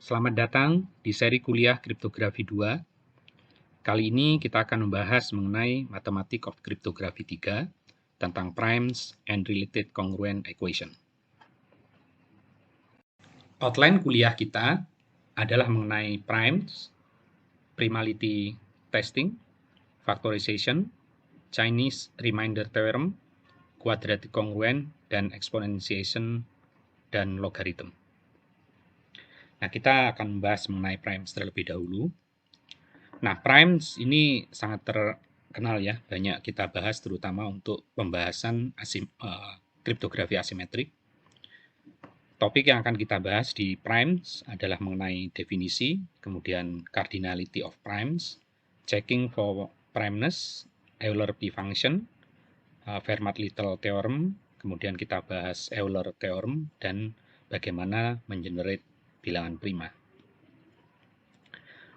Selamat datang di seri kuliah Kriptografi 2. Kali ini kita akan membahas mengenai Mathematics of Cryptography 3 tentang primes and related congruent equation. Outline kuliah kita adalah mengenai primes, primality testing, factorization, Chinese remainder theorem, quadratic congruent, dan exponentiation dan logarithm. Nah, kita akan membahas mengenai primes terlebih dahulu. Nah, primes ini sangat terkenal ya, banyak kita bahas terutama untuk pembahasan kriptografi asimetrik. Topik yang akan kita bahas di primes adalah mengenai definisi, kemudian cardinality of primes, checking for primeness, Euler P-function, Fermat-Little theorem, kemudian kita bahas Euler theorem, dan bagaimana mengenerate bilangan prima.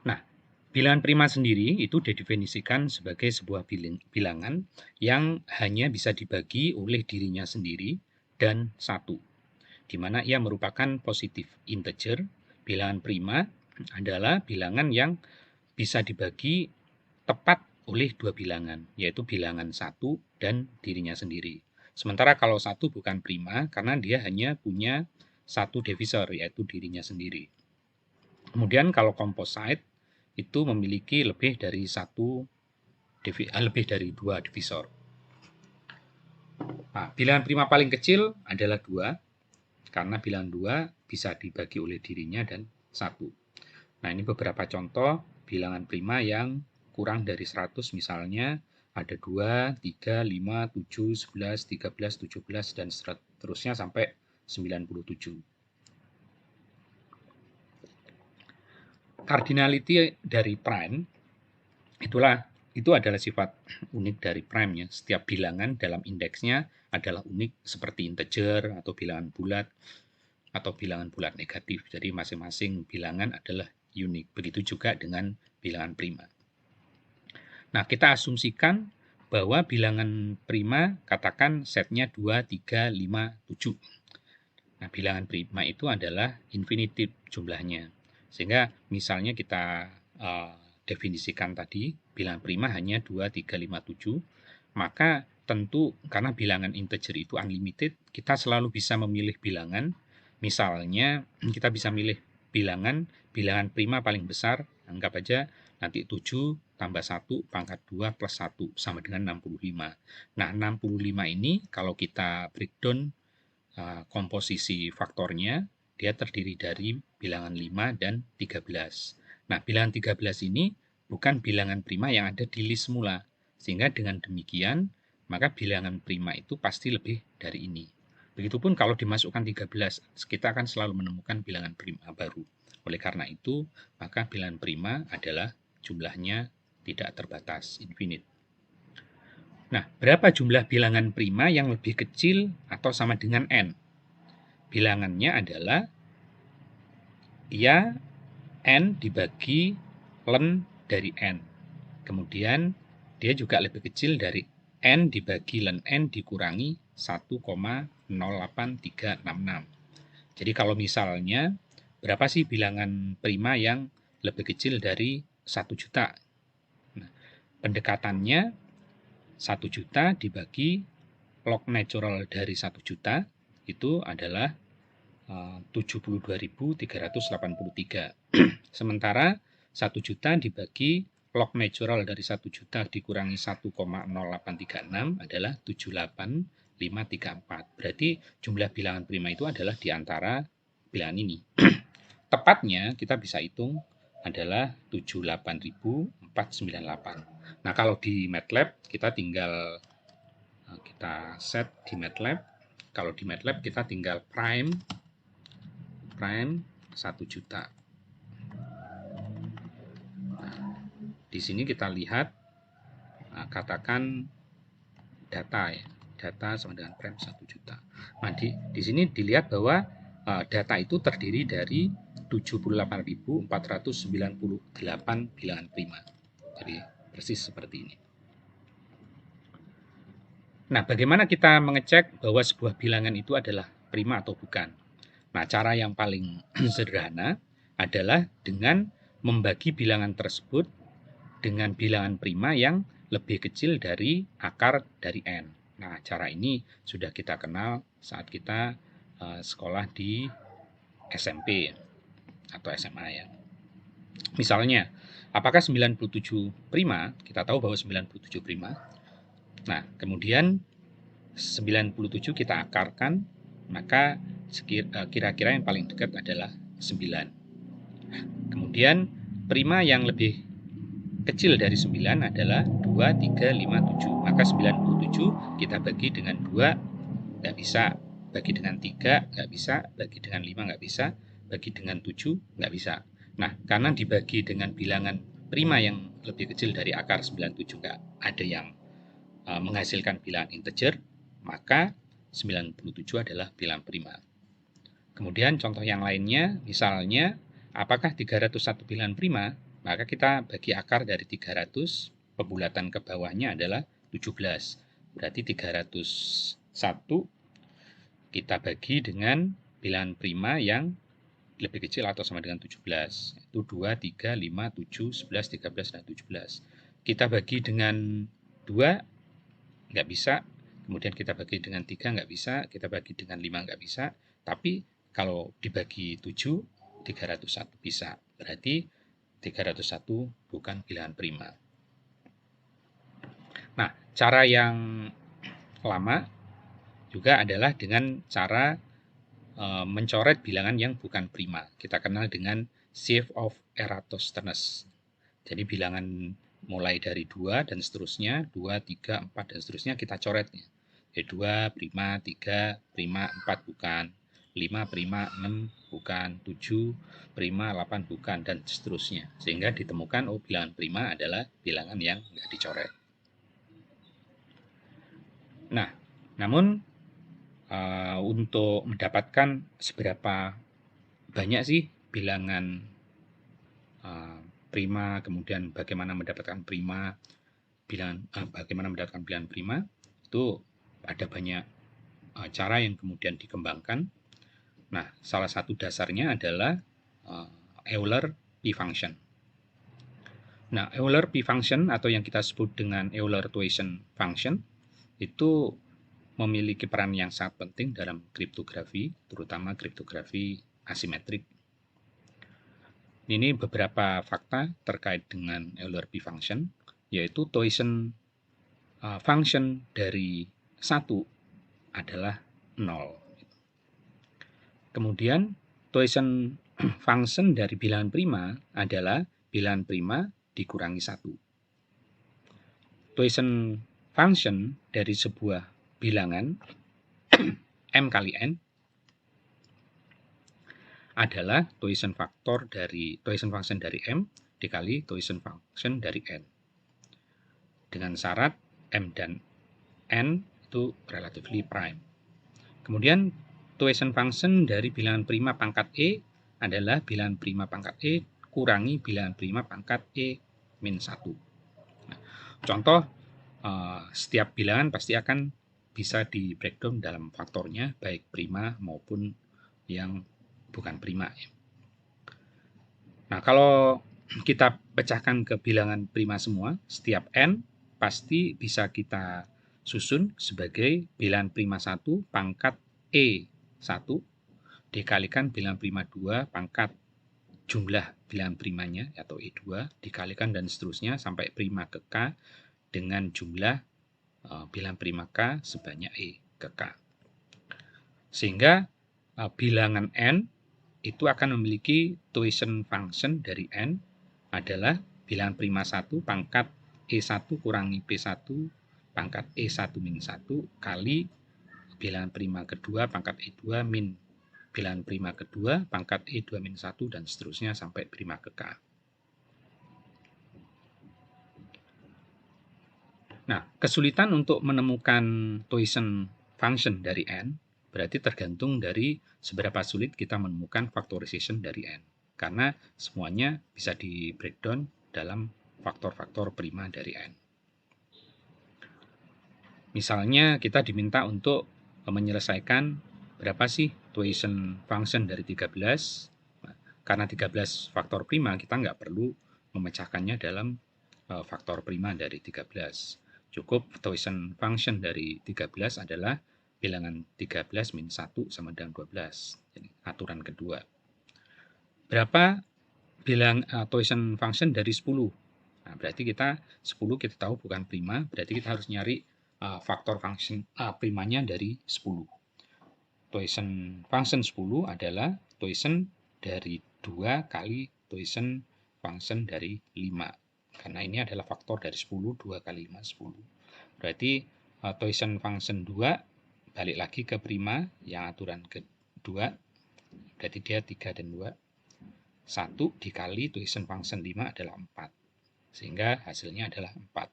Nah, bilangan prima sendiri itu didefinisikan sebagai sebuah bilangan yang hanya bisa dibagi oleh dirinya sendiri dan satu, di mana ia merupakan positif integer. Bilangan prima adalah bilangan yang bisa dibagi tepat oleh dua bilangan, yaitu bilangan satu dan dirinya sendiri. Sementara kalau satu bukan prima karena dia hanya punya satu divisor, yaitu dirinya sendiri. Kemudian kalau composite itu memiliki lebih dari dua divisor. Nah, bilangan prima paling kecil adalah 2, karena bilangan 2 bisa dibagi oleh dirinya dan 1. Nah, ini beberapa contoh bilangan prima yang kurang dari 100, misalnya ada 2, 3, 5, 7, 11, 13, 17, dan seterusnya sampai 97. Cardinality dari prime itu adalah sifat unik dari prime ya. Setiap bilangan dalam indeksnya adalah unik seperti integer atau bilangan bulat negatif. Jadi masing-masing bilangan adalah unik. Begitu juga dengan bilangan prima. Nah, kita asumsikan bahwa bilangan prima katakan setnya 2, 3, 5, 7. Nah, bilangan prima itu adalah infinitif jumlahnya. Sehingga misalnya kita definisikan tadi, bilangan prima hanya 2, 3, 5, 7, maka tentu karena bilangan integer itu unlimited, kita selalu bisa memilih bilangan. Misalnya kita bisa milih bilangan prima paling besar, anggap aja nanti 7 tambah 1 pangkat 2 plus 1 sama dengan 65. Nah, 65 ini kalau kita breakdown komposisi faktornya, dia terdiri dari bilangan 5 dan 13. Nah, bilangan 13 ini bukan bilangan prima yang ada di list semula. Sehingga dengan demikian, maka bilangan prima itu pasti lebih dari ini. Begitupun kalau dimasukkan 13, kita akan selalu menemukan bilangan prima baru. Oleh karena itu, maka bilangan prima adalah jumlahnya tidak terbatas, infinite. Nah, berapa jumlah bilangan prima yang lebih kecil atau sama dengan n? Bilangannya adalah ya n dibagi len dari n. Kemudian dia juga lebih kecil dari n dibagi len n dikurangi 1,08366. Jadi kalau misalnya berapa sih bilangan prima yang lebih kecil dari 1 juta? Nah, pendekatannya 1 juta dibagi log natural dari 1 juta itu adalah 72.383. Sementara 1 juta dibagi log natural dari 1 juta dikurangi 1,0836 adalah 78.534. Berarti jumlah bilangan prima itu adalah di antara bilangan ini. Tepatnya kita bisa hitung adalah 78.498. Nah, kalau di MATLAB kita tinggal kita set di MATLAB. Kalau di MATLAB kita tinggal prime 1 juta. Nah, di sini kita lihat katakan data ya. Data sama dengan prime 1 juta. Nah, di sini dilihat bahwa data itu terdiri dari 78.498 bilangan prima. Jadi persis seperti ini. Nah, bagaimana kita mengecek bahwa sebuah bilangan itu adalah prima atau bukan? Nah, cara yang paling sederhana adalah dengan membagi bilangan tersebut dengan bilangan prima yang lebih kecil dari akar dari n. Nah, cara ini sudah kita kenal saat kita sekolah di SMP atau SMA ya. Misalnya, apakah 97 prima? Kita tahu bahwa 97 prima. Nah, kemudian 97 kita akarkan, maka kira-kira yang paling dekat adalah 9. Kemudian prima yang lebih kecil dari 9 adalah 2, 3, 5, 7. Maka 97 kita bagi dengan 2, nggak bisa. Bagi dengan 3, nggak bisa. Bagi dengan 5, nggak bisa. Bagi dengan 7, nggak bisa. Nah, karena dibagi dengan bilangan prima yang lebih kecil dari akar 97 nggak ada yang menghasilkan bilangan integer, maka 97 adalah bilangan prima. Kemudian contoh yang lainnya, misalnya apakah 301 bilangan prima? Maka kita bagi akar dari 300, pembulatan ke bawahnya adalah 17. Berarti 301 kita bagi dengan bilangan prima yang lebih kecil atau sama dengan 17. Itu 2, 3, 5, 7, 11, 13, dan 17. Kita bagi dengan 2, nggak bisa. Kemudian kita bagi dengan 3, nggak bisa. Kita bagi dengan 5, nggak bisa. Tapi kalau dibagi 7, 301 bisa. Berarti 301 bukan bilangan prima. Nah, cara yang lama juga adalah dengan cara mencoret bilangan yang bukan prima. Kita kenal dengan sieve of Eratosthenes. Jadi bilangan mulai dari 2 dan seterusnya, 2, 3, 4 dan seterusnya kita coret. 2 prima, 3 prima, 4 bukan, 5 prima, 6 bukan, 7 prima, 8 bukan, dan seterusnya. Sehingga ditemukan bilangan prima adalah bilangan yang nggak dicoret. Nah, namun untuk mendapatkan seberapa banyak sih bilangan prima, kemudian bagaimana mendapatkan prima, bagaimana mendapatkan bilangan prima, itu ada banyak cara yang kemudian dikembangkan. Nah, salah satu dasarnya adalah Euler P-function. Nah, Euler P-function atau yang kita sebut dengan Euler-Thiessen function itu memiliki peran yang sangat penting dalam kriptografi, terutama kriptografi asimetrik. Ini beberapa fakta terkait dengan Euler P-function, yaitu Thiessen function dari 1 adalah 0. Kemudian Thiessen function dari bilangan prima adalah bilangan prima dikurangi 1. Thiessen function dari sebuah bilangan m kali n adalah Thiessen function dari m dikali Thiessen function dari n. Dengan syarat m dan n itu relatively prime. Kemudian Thiessen function dari bilangan prima pangkat e adalah bilangan prima pangkat e kurangi bilangan prima pangkat e min 1. Nah, contoh, setiap bilangan pasti akan bisa di breakdown dalam faktornya, baik prima maupun yang bukan prima. Nah, kalau kita pecahkan ke bilangan prima semua, setiap n pasti bisa kita susun sebagai bilangan prima 1 pangkat E1 dikalikan bilangan prima 2 pangkat jumlah bilangan primanya atau E2 dikalikan dan seterusnya sampai prima ke K dengan jumlah bilangan prima K sebanyak E ke K. Sehingga bilangan n itu akan memiliki Thiessen function dari n adalah bilangan prima 1 pangkat E1 kurangi P1 pangkat E1 min 1 kali bilangan prima kedua pangkat E2 min bilangan prima kedua pangkat E2 min 1 dan seterusnya sampai prima ke K. Nah, kesulitan untuk menemukan Thiessen function dari n berarti tergantung dari seberapa sulit kita menemukan factorization dari n. Karena semuanya bisa di breakdown dalam faktor-faktor prima dari n. Misalnya kita diminta untuk menyelesaikan berapa sih Thiessen function dari 13. karena 13 faktor prima, kita nggak perlu memecahkannya dalam faktor prima dari 13. Cukup Thousand function dari 13 adalah bilangan 13 min 1 sama dengan 12. Jadi, aturan kedua. Berapa Thousand function dari 10? Nah, berarti kita 10 kita tahu bukan prima, berarti kita harus nyari faktor function primanya dari 10. Thousand function 10 adalah Thousand dari 2 kali Thousand function dari 5. Karena ini adalah faktor dari 10, 2 kali 5, 10. Berarti Thousand function 2, balik lagi ke prima, yang aturan kedua, berarti dia 3 dan 2. 1 dikali Thousand function 5 adalah 4. Sehingga hasilnya adalah 4.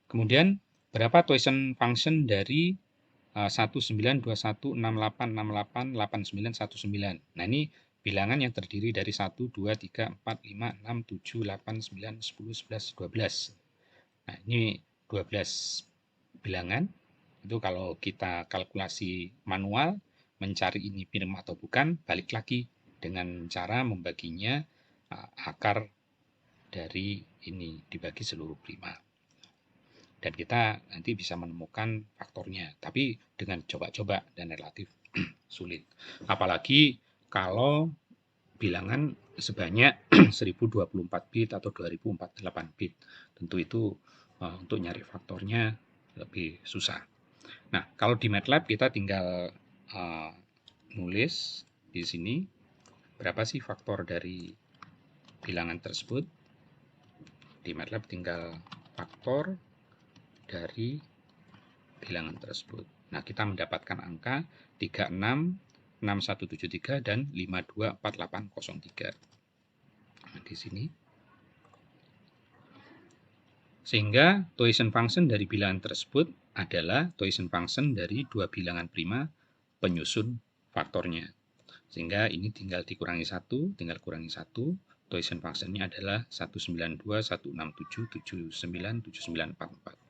Kemudian, berapa Thousand function dari 192168688919. Nah, ini bilangan yang terdiri dari 1, 2, 3, 4, 5, 6, 7, 8, 9, 10, 11, 12. Nah, ini 12 bilangan. Itu kalau kita kalkulasi manual, mencari ini prima atau bukan, balik lagi dengan cara membaginya akar dari ini dibagi seluruh prima. Dan kita nanti bisa menemukan faktornya, tapi dengan coba-coba dan relatif sulit. Apalagi kalau bilangan sebanyak 1024 bit atau 2048 bit. Tentu itu untuk nyari faktornya lebih susah. Nah, kalau di MATLAB kita tinggal nulis di sini berapa sih faktor dari bilangan tersebut. Di MATLAB tinggal faktor dari bilangan tersebut. Nah, kita mendapatkan angka 366173 dan 524803. Nah, di sini. Sehingga Thousand function dari bilangan tersebut adalah Thousand function dari dua bilangan prima penyusun faktornya. Sehingga ini tinggal dikurangi 1, tinggal kurangi 1. Thousand function-nya adalah 192, 167, 79, 7944.